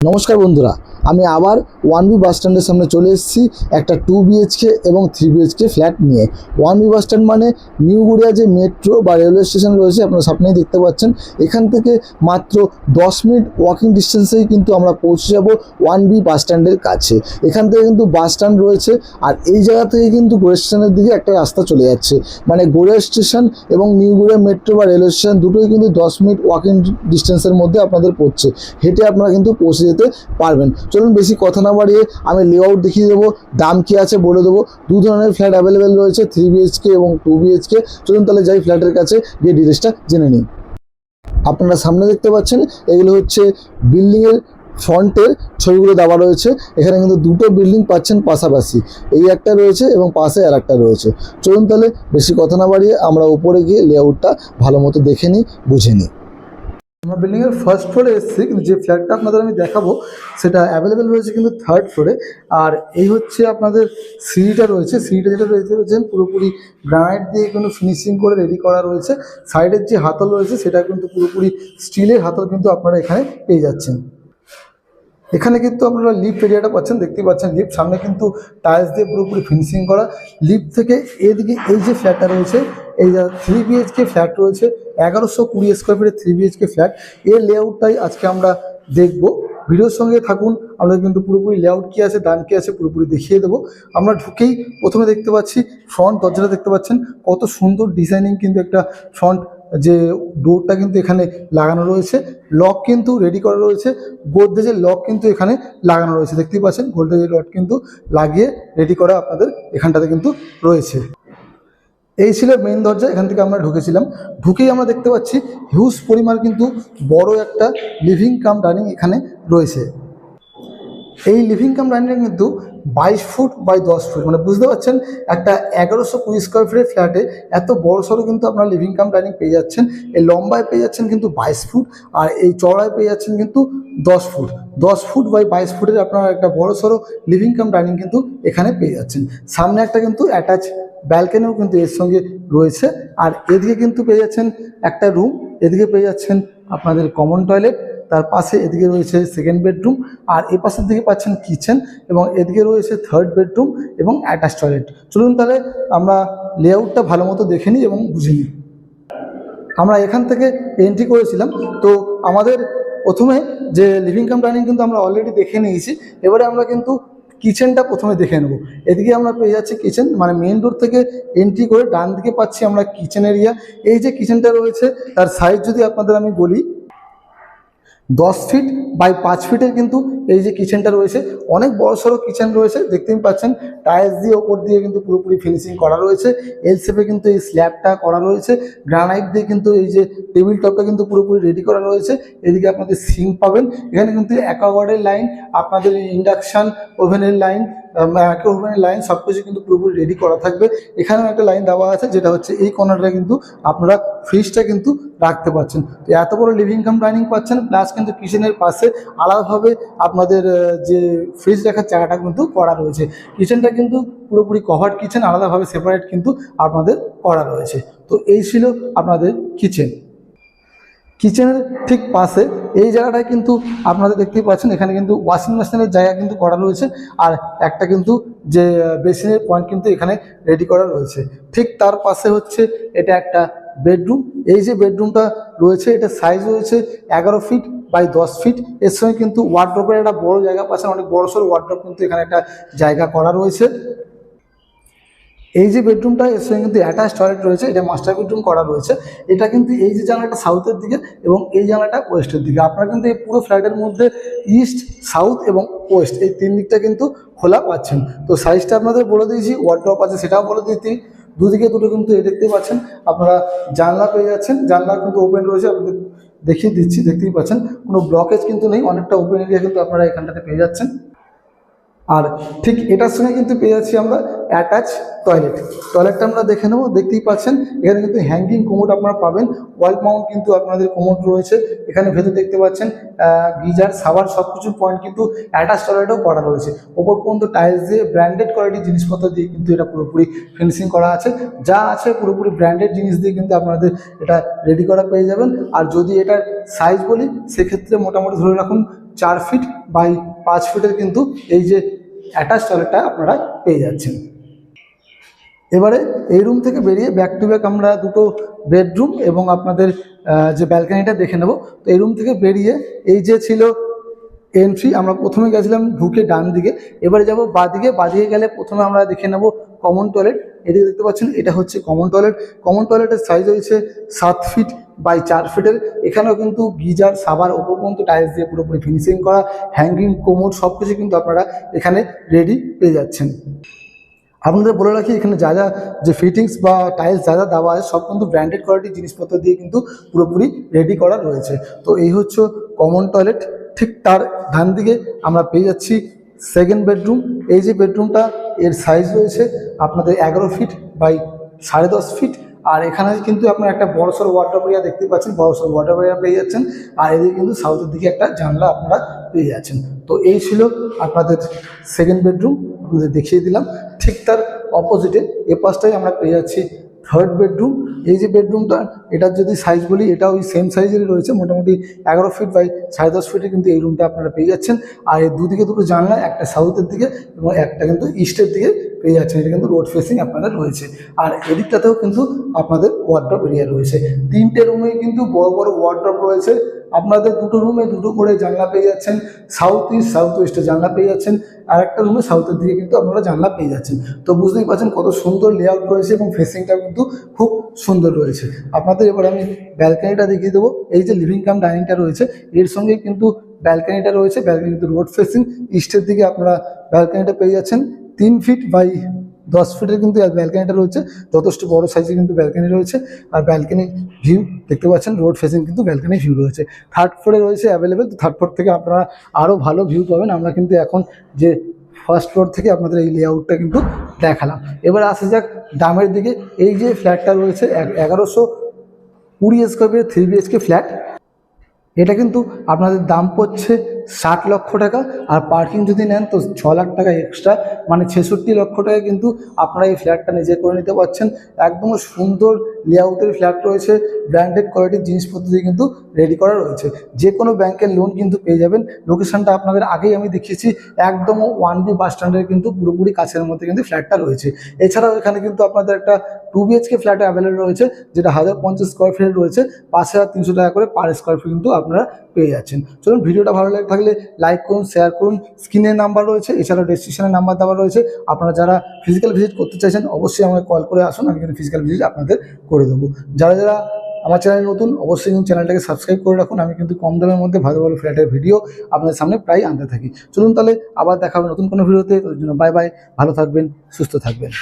নমস্কার বন্ধুরা, আমি আবার 1B বাস স্ট্যান্ডের সামনে চলে এসেছি একটা 2BHK এবং 3BHK ফ্ল্যাট নিয়ে। 1B বাস স্ট্যান্ড মানে নিউ গড়িয়া যে মেট্রো বা রেলওয়ে স্টেশন রয়েছে, আপনারা সামনেই দেখতে পাচ্ছেন। এখান থেকে মাত্র 10 মিনিট ওয়াকিং ডিস্টেন্সেই কিন্তু আমরা পৌঁছে যাব 1B বাস স্ট্যান্ডের কাছে। এখান থেকে কিন্তু বাস স্ট্যান্ড রয়েছে, আর এই জায়গা থেকে কিন্তু গড়িয়া স্টেশনের দিকে একটা রাস্তা চলে যাচ্ছে। মানে গড়িয়া স্টেশন এবং নিউ গড়িয়া মেট্রো বা রেলওয়ে স্টেশন দুটোই কিন্তু 10 মিনিট ওয়াকিং ডিস্টেন্সের মধ্যে আপনাদের পড়ছে। হেঁটে আপনারা কিন্তু পৌঁছে যেতে পারবেন। চলুন বেশি কথা না বাড়িয়ে আমি লেআউট দেখিয়ে দেবো, দাম কি আছে বলে দেবো। দু ধরনের ফ্ল্যাট অ্যাভেলেবেল রয়েছে, 3BHK এবং 2BHK। চলুন তাহলে যাই ফ্ল্যাটের কাছে গিয়ে ডিটেলসটা জেনে নিই। আপনারা সামনে দেখতে পাচ্ছেন এগুলো হচ্ছে বিল্ডিংয়ের ফ্রন্টের ছবিগুলো দেওয়া রয়েছে। এখানে কিন্তু দুটো বিল্ডিং পাচ্ছেন পাশাপাশি, এই একটা রয়েছে এবং পাশে আর একটা রয়েছে। চলুন তাহলে বেশি কথা না বাড়িয়ে আমরা উপরে গিয়ে লেআউটটা ভালো মতো দেখে নিই, বুঝে নিই। আমরা বিল্ডিংয়ের ফার্স্ট ফ্লোরে এসেছি, কিন্তু যে ফ্ল্যাটটা আপনাদের আমি দেখাবো সেটা অ্যাভেলেবেল রয়েছে কিন্তু থার্ড ফ্লোরে। আর এই হচ্ছে আপনাদের সিঁড়িটা রয়েছে, সিঁড়িটা যেটা রয়েছে পুরোপুরি গ্রানাইট দিয়ে কিন্তু ফিনিশিং করে রেডি করা রয়েছে। সাইডের যে হাতল রয়েছে সেটা কিন্তু পুরোপুরি স্টিলের হাতল কিন্তু আপনারা এখানে পেয়ে যাচ্ছেন। এখানে কিন্তু আপনারা লিফট এরিয়াটা পাচ্ছেন, দেখতেই পাচ্ছেন লিফট সামনে কিন্তু টাইলস দিয়ে পুরোপুরি ফিনিশিং করা। লিফট থেকে এদিকে এই যে ফ্ল্যাটটা রয়েছে, এই যে 3BHK ফ্ল্যাট রয়েছে, 1120 স্কোয়ার ফিটের 3BHK ফ্ল্যাট। এর লেআউটটাই আজকে আমরা দেখব। ভিডিওর সঙ্গে থাকুন, আমরা কিন্তু পুরোপুরি লেআউট কী আছে, দাম কী আছে পুরোপুরি দেখিয়ে দেবো। আমরা ঢুকেই প্রথমে দেখতে পাচ্ছি ফ্রন্ট দরজাটা দেখতে পাচ্ছেন, কত সুন্দর ডিজাইনিং কিন্তু একটা ফ্রন্ট যে ডোরটা কিন্তু এখানে লাগানো রয়েছে। লক কিন্তু রেডি করা রয়েছে, গোদরেজের লক কিন্তু এখানে লাগানো রয়েছে, দেখতেই পাচ্ছেন গোদরেজের লক কিন্তু লাগিয়ে রেডি করা আপনাদের এখানটাতে কিন্তু রয়েছে। এই ছিল মেইন দরজা, এখান থেকে আমরা ঢুকেছিলাম। ঢুকেই আমরা দেখতে পাচ্ছি হিউজ পরিমাণ কিন্তু বড় একটা লিভিং কাম ডাইনিং এখানে রয়েছে। এই লিভিং কাম ডাইনিং কিন্তু 22 ফুট বাই 10 ফুট, মানে বুঝতে পারছেন একটা 1120 স্কোয়ার ফিটের ফ্ল্যাটে এত বড় সড়ো কিন্তু আপনারা লিভিং কাম ডাইনিং পেয়ে যাচ্ছেন। এই লম্বায় পেয়ে যাচ্ছেন কিন্তু 22 ফুট, আর এই চড়ায় পেয়ে যাচ্ছেন কিন্তু 10 ফুট। 10 ফুট বাই 22 ফুটের আপনারা একটা বড় সড়ো লিভিং কাম ডাইনিং কিন্তু এখানে পেয়ে যাচ্ছেন। সামনে একটা কিন্তু অ্যাটাচ ব্যালকনিও কিন্তু এর সঙ্গে রয়েছে। আর এদিকে কিন্তু পেয়ে যাচ্ছেন একটা রুম, এদিকে পেয়ে যাচ্ছেন আপনাদের কমন টয়লেট, তার পাশে এদিকে রয়েছে সেকেন্ড বেডরুম, আর এ পাশের দিকে পাচ্ছেন কিচেন, এবং এদিকে রয়েছে থার্ড বেডরুম এবং অ্যাটাচ টয়লেট। চলুন তাহলে আমরা লেআউটটা ভালো মতো দেখে নিই এবং বুঝে নিই। আমরা এখান থেকে এন্ট্রি করেছিলাম, তো আমাদের প্রথমে যে লিভিং কাম ডাইনিং কিন্তু আমরা অলরেডি দেখে নিয়েছি। এবারে আমরা কিন্তু কিচেনটা প্রথমে দেখে নেব। এদিকে আমরা পেয়ে যাচ্ছি কিচেন, মানে মেন ডোর থেকে এন্ট্রি করে ডান দিকে পাচ্ছি আমরা কিচেন এরিয়া। এই যে কিচেনটা রয়েছে তার সাইজ যদি আপনাদের আমি বলি, 10 ফিট বাই 5 ফিটের কিন্তু এই যে কিচেনটা রয়েছে, অনেক বড় সড়ো কিচেন রয়েছে, দেখতেই পাচ্ছেন টাইলস দিয়ে ওপর দিয়ে কিন্তু পুরোপুরি ফিনিশিং করা রয়েছে। এল শেপে কিন্তু এই স্ল্যাবটা করা রয়েছে, গ্রানাইট দিয়ে কিন্তু এই যে টেবিল টপটা কিন্তু পুরোপুরি রেডি করা রয়েছে। এদিকে আপনাদের সিঙ্ক পাবেন, এখানে কিন্তু অ্যাকোয়াগার্ডের লাইন, আপনাদের ইন্ডাকশান ওভেনের লাইন, মাইক্রো ওভেনের লাইন সব কিছু কিন্তু পুরোপুরি রেডি করা থাকবে। এখানেও একটা লাইন দেওয়া আছে, যেটা হচ্ছে এই কর্নারটা কিন্তু আপনারা ফ্রিজটা কিন্তু রাখতে পারছেন। তো এত বড় লিভিং কাম ডাইনিং পাচ্ছেন, প্লাস কিন্তু কিচেনের পাশে আলাদাভাবে আপনাদের যে ফ্রিজ রাখার জায়গাটা কিন্তু করা রয়েছে। কিচেনটা কিন্তু পুরোপুরি কভার্ড কিচেন, আলাদাভাবে সেপারেট কিন্তু আপনাদের করা রয়েছে। তো এই ছিল আপনাদের কিচেন। কিচেনের ঠিক পাশে এই জায়গাটায় কিন্তু আপনাদের দেখতেই পাচ্ছেন, এখানে কিন্তু ওয়াশিং মেশিনের জায়গা কিন্তু করা রয়েছে, আর একটা কিন্তু যে বেসিনের পয়েন্ট কিন্তু এখানে রেডি করা রয়েছে। ঠিক তার পাশে হচ্ছে এটা একটা বেডরুম। এই যে বেডরুমটা রয়েছে এটা সাইজ রয়েছে 11 ফিট বাই 10 ফিট। এর সঙ্গে কিন্তু ওয়ার্ড্রপের একটা বড় জায়গা পাচ্ছেন, অনেক বড় সড়ো ওয়ার্ড্রপ কিন্তু এখানে একটা জায়গা করা রয়েছে। এই যে বেডরুমটা এর সঙ্গে কিন্তু অ্যাটাচ টয়লেট রয়েছে, এটা মাস্টার বেডরুম করা রয়েছে। এটা কিন্তু এই যে জানলাটা সাউথের দিকে এবং এই জানলাটা ওয়েস্টের দিকে। আপনারা কিন্তু এই পুরো ফ্ল্যাটের মধ্যে ইস্ট, সাউথ এবং ওয়েস্ট এই তিন দিকটা কিন্তু খোলা পাচ্ছেন। তো সাইজটা আপনাদের বলে দিয়েছি, ওয়ার্ড্রপ আছে সেটাও বলে দিয়েছি। দুদিকে দুটো কিন্তু দেখতেই পাচ্ছেন আপনারা জানলা পেয়ে যাচ্ছেন, জানলা কিন্তু ওপেন রয়েছে, আপনাদের দেখিয়ে দিচ্ছি, দেখতেই পাচ্ছেন কোনো ব্লকেজ কিন্তু নেই, অনেকটা ওপেন এরিয়া কিন্তু আপনারা এখানটাতে পেয়ে যাচ্ছেন। আর ঠিক এটার সঙ্গে কিন্তু পেয়ে যাচ্ছি আমরা অ্যাটাচ টয়লেট। টয়লেটটা আমরা দেখে নেবো, দেখতেই পাচ্ছেন এখানে কিন্তু হ্যাঙ্গিং কোমোড আপনারা পাবেন, ওয়াল মাউন্ট কিন্তু আপনাদের কোমোড রয়েছে। এখানে ভেতর দেখতে পাচ্ছেন গিজার, সাবান সব কিছু পয়েন্ট কিন্তু অ্যাটাচ টয়লেটও করা রয়েছে। ওপর পর্যন্ত টাইলস দিয়ে ব্র্যান্ডেড কোয়ালিটির জিনিসপত্র দিয়ে কিন্তু এটা পুরোপুরি ফিনিশিং করা আছে। যা আছে পুরোপুরি ব্র্যান্ডেড জিনিস দিয়ে কিন্তু আপনাদের এটা রেডি করা পেয়ে যাবেন। আর যদি এটার সাইজ বলি সেক্ষেত্রে মোটামুটি ধরে রাখুন 4 ফিট বাই 5 ফিটের কিন্তু এই যে অ্যাটাচ টয়লেটটা আপনারা পেয়ে যাচ্ছেন। এবারে এই রুম থেকে বেরিয়ে ব্যাক টু ব্যাক আমরা দুটো বেডরুম এবং আপনাদের যে ব্যালকানিটা দেখে নেব। তো এই রুম থেকে বেরিয়ে এই যে ছিল এন্ট্রি, আমরা প্রথমে গেছিলাম ঢুকে ডান দিকে, এবারে যাব বাঁদিকে। বাঁদিকে গেলে প্রথমে আমরা দেখে নেব কমন টয়লেট। এদিকে দেখতে পাচ্ছেন এটা হচ্ছে কমন টয়লেট। কমন টয়লেটের সাইজ হয়েছে 7 ফিট বাই 4 ফিটের। এখানেও কিন্তু গিজার, সাবার, ওপর পর্যন্ত টাইলস দিয়ে পুরোপুরি ফিনিশিং করা, হ্যাঙ্গিং, কোমোড সব কিছু কিন্তু আপনারা এখানে রেডি পেয়ে যাচ্ছেন। আপনাদের বলে রাখি, এখানে যা যা যে ফিটিংস বা টাইলস যা যা দেওয়া আছে সব কিন্তু ব্র্যান্ডেড কোয়ালিটির জিনিসপত্র দিয়ে কিন্তু পুরোপুরি রেডি করা রয়েছে। তো এই হচ্ছে কমন টয়লেট। ঠিক তার ডান দিকে আমরা পেয়ে যাচ্ছি সেকেন্ড বেডরুম। এই যে বেডরুমটা, এর সাইজ রয়েছে আপনাদের 11 ফিট বাই 10.5 ফিট। আর এখানে কিন্তু আপনার একটা বড়সড় ওয়াটার এরিয়া দেখতে পাচ্ছেন, বড়সড় ওয়াটার এরিয়া পেয়ে যাচ্ছেন। আর এদিকে কিন্তু সাউথের দিকে একটা জানলা আপনারা পেয়ে যাচ্ছেন। তো এই ছিল আপনাদের সেকেন্ড বেডরুম, আপনাদের দেখিয়ে দিলাম। ঠিক তার অপোজিটে এ পাশটাই আমরা পেয়ে যাচ্ছি থার্ড বেডরুম। এই যে বেডরুমটা, এটার যদি সাইজ বলি, এটা ওই সেম সাইজেরই রয়েছে, মোটামুটি 11 ফিট বাই 10.5 ফিটে কিন্তু এই রুমটা আপনারা পেয়ে যাচ্ছেন। আর এই দুদিকে দুটো জানলা, একটা সাউথের দিকে এবং একটা কিন্তু ইস্টের দিকে পেয়ে যাচ্ছেন। এটা কিন্তু রোড ফেসিং আপনাদের রয়েছে। আর এদিকটাতেও কিন্তু আপনাদের ওয়ার্ডরোব এরিয়া রয়েছে। 3টে রুমে কিন্তু বড় বড় ওয়ার্ডরোব রয়েছে। আপনাদের দুটো রুমে দুটো করে জানলা পেয়ে যাচ্ছেন, সাউথ ইস্ট, সাউথ ওয়েস্টে জানলা পেয়ে যাচ্ছেন। আর একটা রুমে সাউথের দিকে কিন্তু আপনারা জানলা পেয়ে যাচ্ছেন। তো বুঝতেই পারছেন কত সুন্দর লেআউট রয়েছে এবং ফেসিংটাও কিন্তু খুব সুন্দর রয়েছে। আপনাদের এবার আমি ব্যালকানিটা দেখিয়ে দেবো। এই যে লিভিং কাম ডাইনিংটা রয়েছে, এর সঙ্গে কিন্তু ব্যালকানিটা রয়েছে। ব্যালকানি কিন্তু রোড ফেসিং, ইস্টের দিকে আপনারা ব্যালকানিটা পেয়ে যাচ্ছেন। 3 ফিট বাই 10 ফিটের কিন্তু ব্যালকানিটা রয়েছে, যথেষ্ট বড় সাইজে কিন্তু ব্যালকানি রয়েছে। আর ব্যালকানি ভিউ দেখতে পাচ্ছেন, রোড ফেসিং কিন্তু ব্যালকানি ভিউ রয়েছে। থার্ড ফ্লোরে রয়েছে অ্যাভেলেবেল। তো থার্ড ফ্লোর থেকে আপনারা আরও ভালো ভিউ পাবেন। আমরা কিন্তু এখন যে ফার্স্ট ফ্লোর থেকে আপনাদের এই লেআউটটা কিন্তু দেখালাম। এবার আসা যাক দামের দিকে। এই যে ফ্ল্যাটটা রয়েছে 1120 স্কোয়ার ফিটের 3 BHK ফ্ল্যাট। এটা কিন্তু আপনাদের দাম পড়ছে 60 লক্ষ টাকা। আর পার্কিং যদি নেন তো 6 লাখ টাকা এক্সট্রা, মানে 66 লক্ষ টাকা কিন্তু আপনারা এই ফ্ল্যাটটা নিজে করে নিতে পারছেন। একদম সুন্দর লেআউটের ফ্ল্যাট রয়েছে, ব্র্যান্ডেড কোয়ালিটির জিনিসপত্র দিয়ে কিন্তু রেডি করা রয়েছে। যে কোনো ব্যাংকের লোন কিন্তু পেয়ে যাবেন। লোকেশনটা আপনাদের আগেই আমি দেখিয়েছি, একদম 1B বাস স্ট্যান্ডের কিন্তু পুরোপুরি কাছের মধ্যে কিন্তু ফ্ল্যাটটা রয়েছে। এছাড়াও এখানে কিন্তু আপনাদের একটা 2 BHK ফ্ল্যাট অ্যাভেলেবল রয়েছে, যেটা 1050 স্কোয়ার ফিট রয়েছে। 5,300 টাকা করে পার স্কোয়ার ফিট কিন্তু আপনারা পেয়ে যাচ্ছেন। চলুন, ভিডিওটা ভালো লাগে থাকলে লাইক করুন, শেয়ার করুন। স্ক্রিনের নাম্বার রয়েছে, এছাড়াও ডেসক্রিপশনের নাম্বার দেওয়া রয়েছে। আপনারা যারা ফিজিক্যাল ভিজিট করতে চাইছেন অবশ্যই আমাকে কল করে আসুন, আমি কিন্তু ফিজিক্যাল ভিজিট আপনাদের করে দেবো। যারা যারা আমার চ্যানেল নতুন, অবশ্যই কিন্তু চ্যানেলটাকে সাবস্ক্রাইব করে রাখুন। আমি কিন্তু কম দামের মধ্যে ভালো ভালো ফ্ল্যাটের ভিডিও আপনাদের সামনে প্রায় আনতে থাকি। চলুন তাহলে আবার দেখা হবে নতুন কোনো ভিডিওতে। ওই জন্য বাই বাই, ভালো থাকবেন, সুস্থ থাকবেন।